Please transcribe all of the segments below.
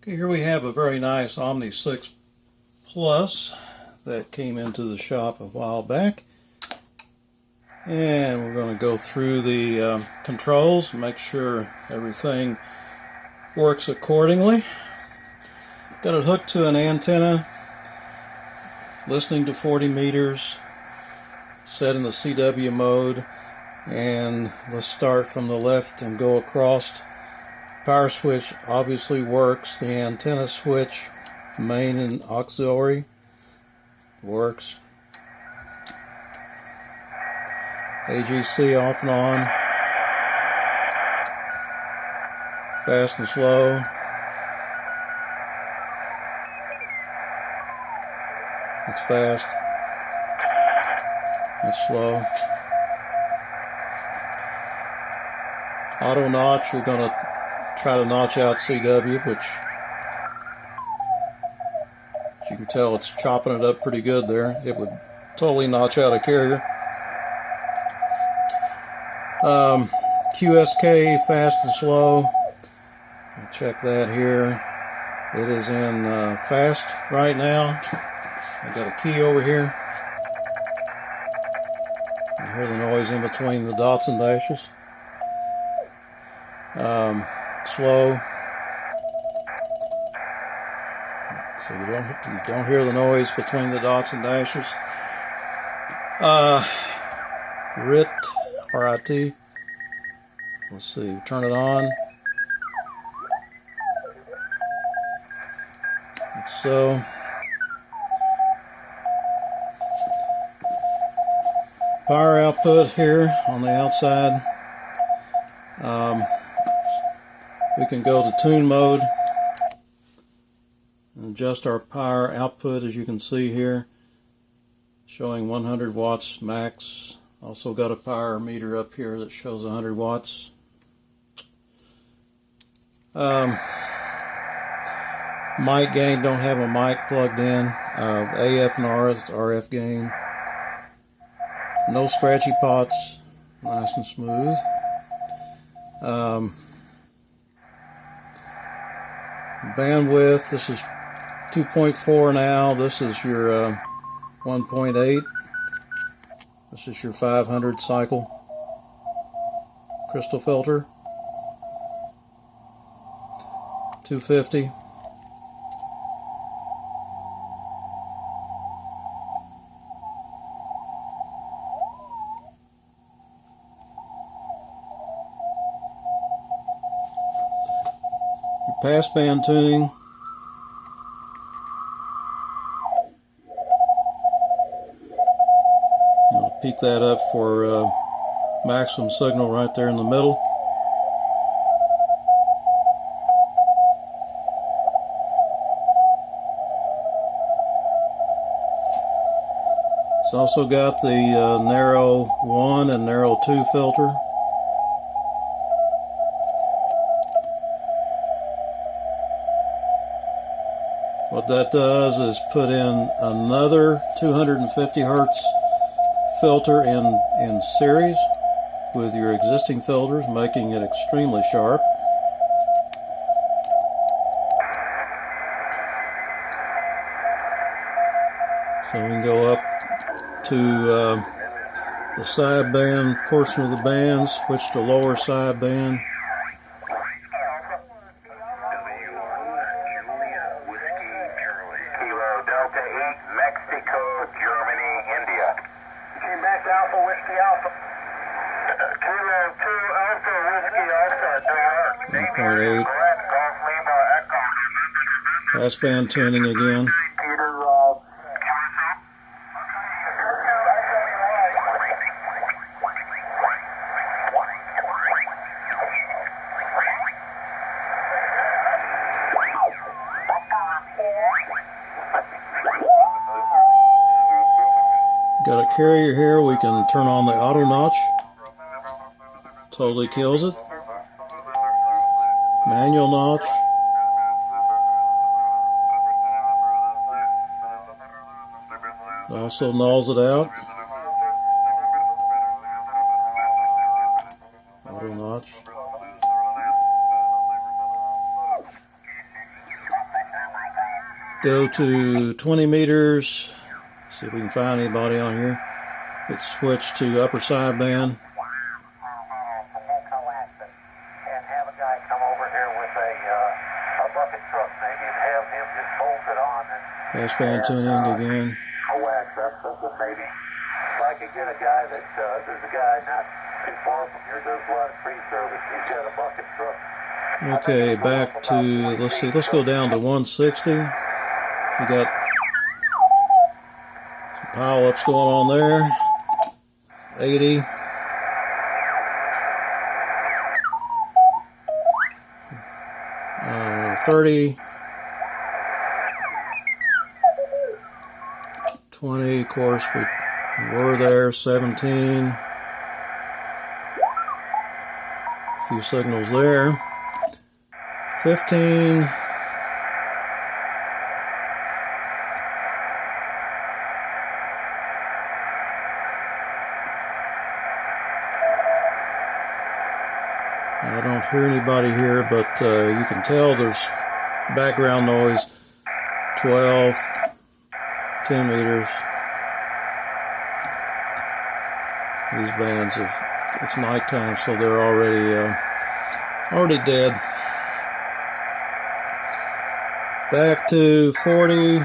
Okay, here we have a very nice Omni VI Plus that came into the shop a while back. And we're going to go through the controls and make sure everything works accordingly. Got it hooked to an antenna, listening to 40 meters, set in the CW mode, and let's start from the left and go across. Power switch obviously works. The antenna switch, main and auxiliary, works. AGC off and on. Fast and slow. It's fast. It's slow. Auto notch, you're going to try to notch out CW, which, as you can tell, it's chopping it up pretty good there. It would totally notch out a carrier. QSK, fast and slow. I'll check that here. It is in fast right now. I got a key over here. You hear the noise in between the dots and dashes. Slow. So you don't hear the noise between the dots and dashes. RIT. Let's see, turn it on. Like so. Power output here on the outside. We can go to tune mode and adjust our power output, as you can see here, showing 100 watts max. Also got a power meter up here that shows 100 watts. Mic gain, don't have a mic plugged in. AF and RF gain. No scratchy pots, nice and smooth. Bandwidth, this is 2.4 now. This is your 1.8. This is your 500 cycle crystal filter. 250. Your passband tuning. I'll peak that up for maximum signal right there in the middle. It's also got the narrow 1 and narrow 2 filter. What that does is put in another 250 hertz filter in series with your existing filters, making it extremely sharp. So we can go up to the sideband portion of the band, switch to lower sideband. Mexico, Germany, India. Max Alpha, Whiskey Alpha. Kilo 2 Alpha, Whiskey Alpha, New York. 1.8. Passband tuning again. Got a carrier here, we can turn on the auto notch. Totally kills it. Manual notch. Also nulls it out. Auto notch. go to 20 meters. See if we can find anybody on here. It's switched to upper sideband. And have a guy come over here with a bucket truck maybe and have him just bolt it on and Passband tuning again. coax up something maybe. If I could get a guy that, there's a guy not too far from here, does a lot of tree service. He's got a bucket truck. Okay, back to, let's see, let's go down to 160. We got some pile-ups going on there. 80. Uh, 30. 20, of course, we were there. 17. A few signals there. 15. I don't hear anybody here, but you can tell there's background noise. 12, 10 meters. These bands it's nighttime, so they're already dead. Back to 40.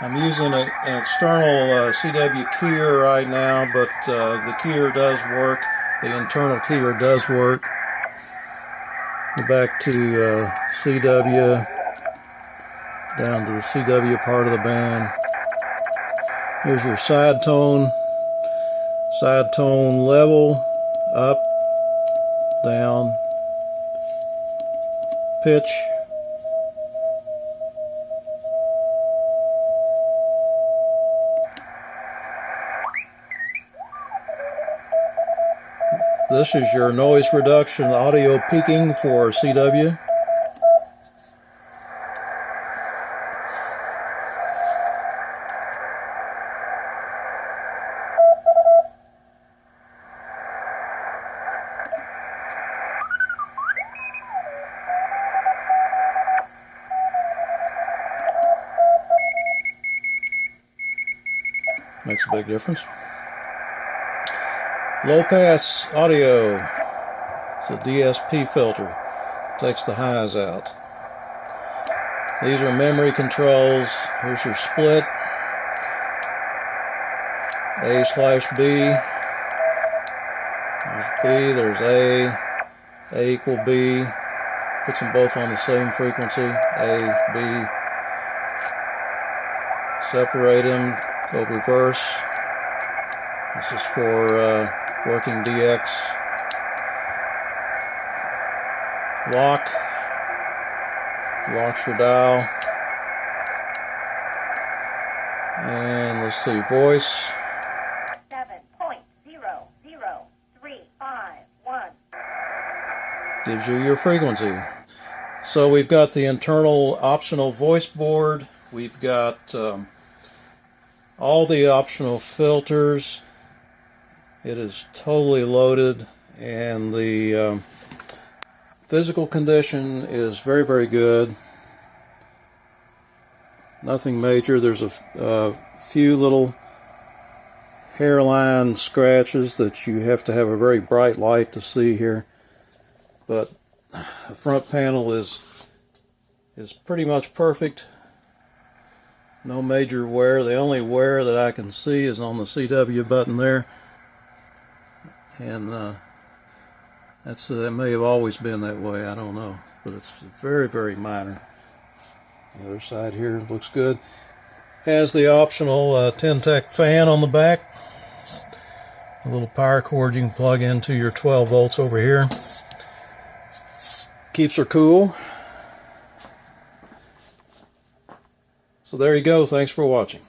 I'm using an external CW keyer right now, but the keyer does work. The internal keyer does work. Back to CW, down to the CW part of the band. Here's your side tone level, up, down, pitch. This is your noise reduction audio peaking for CW. Makes a big difference. Low pass audio. It's a DSP filter. Takes the highs out. These are memory controls. Here's your split. A/B. There's B, there's A equal B. Puts them both on the same frequency. A, B. Separate them. Go reverse. This is for working DX. Locks your dial. And let's see, voice. 7.00351 gives you your frequency. So we've got the internal optional voice board. We've got all the optional filters. It is totally loaded, and the physical condition is very, very good. Nothing major. There's a few little hairline scratches that you have to have a very bright light to see here, but the front panel is pretty much perfect. No major wear. The only wear that I can see is on the CW button there, and that may have always been that way. I don't know, but it's very, very minor. The other side here looks good. Has the optional 10 Tec fan on the back. A little power cord you can plug into your 12 volts over here. Keeps her cool. So there you go. Thanks for watching.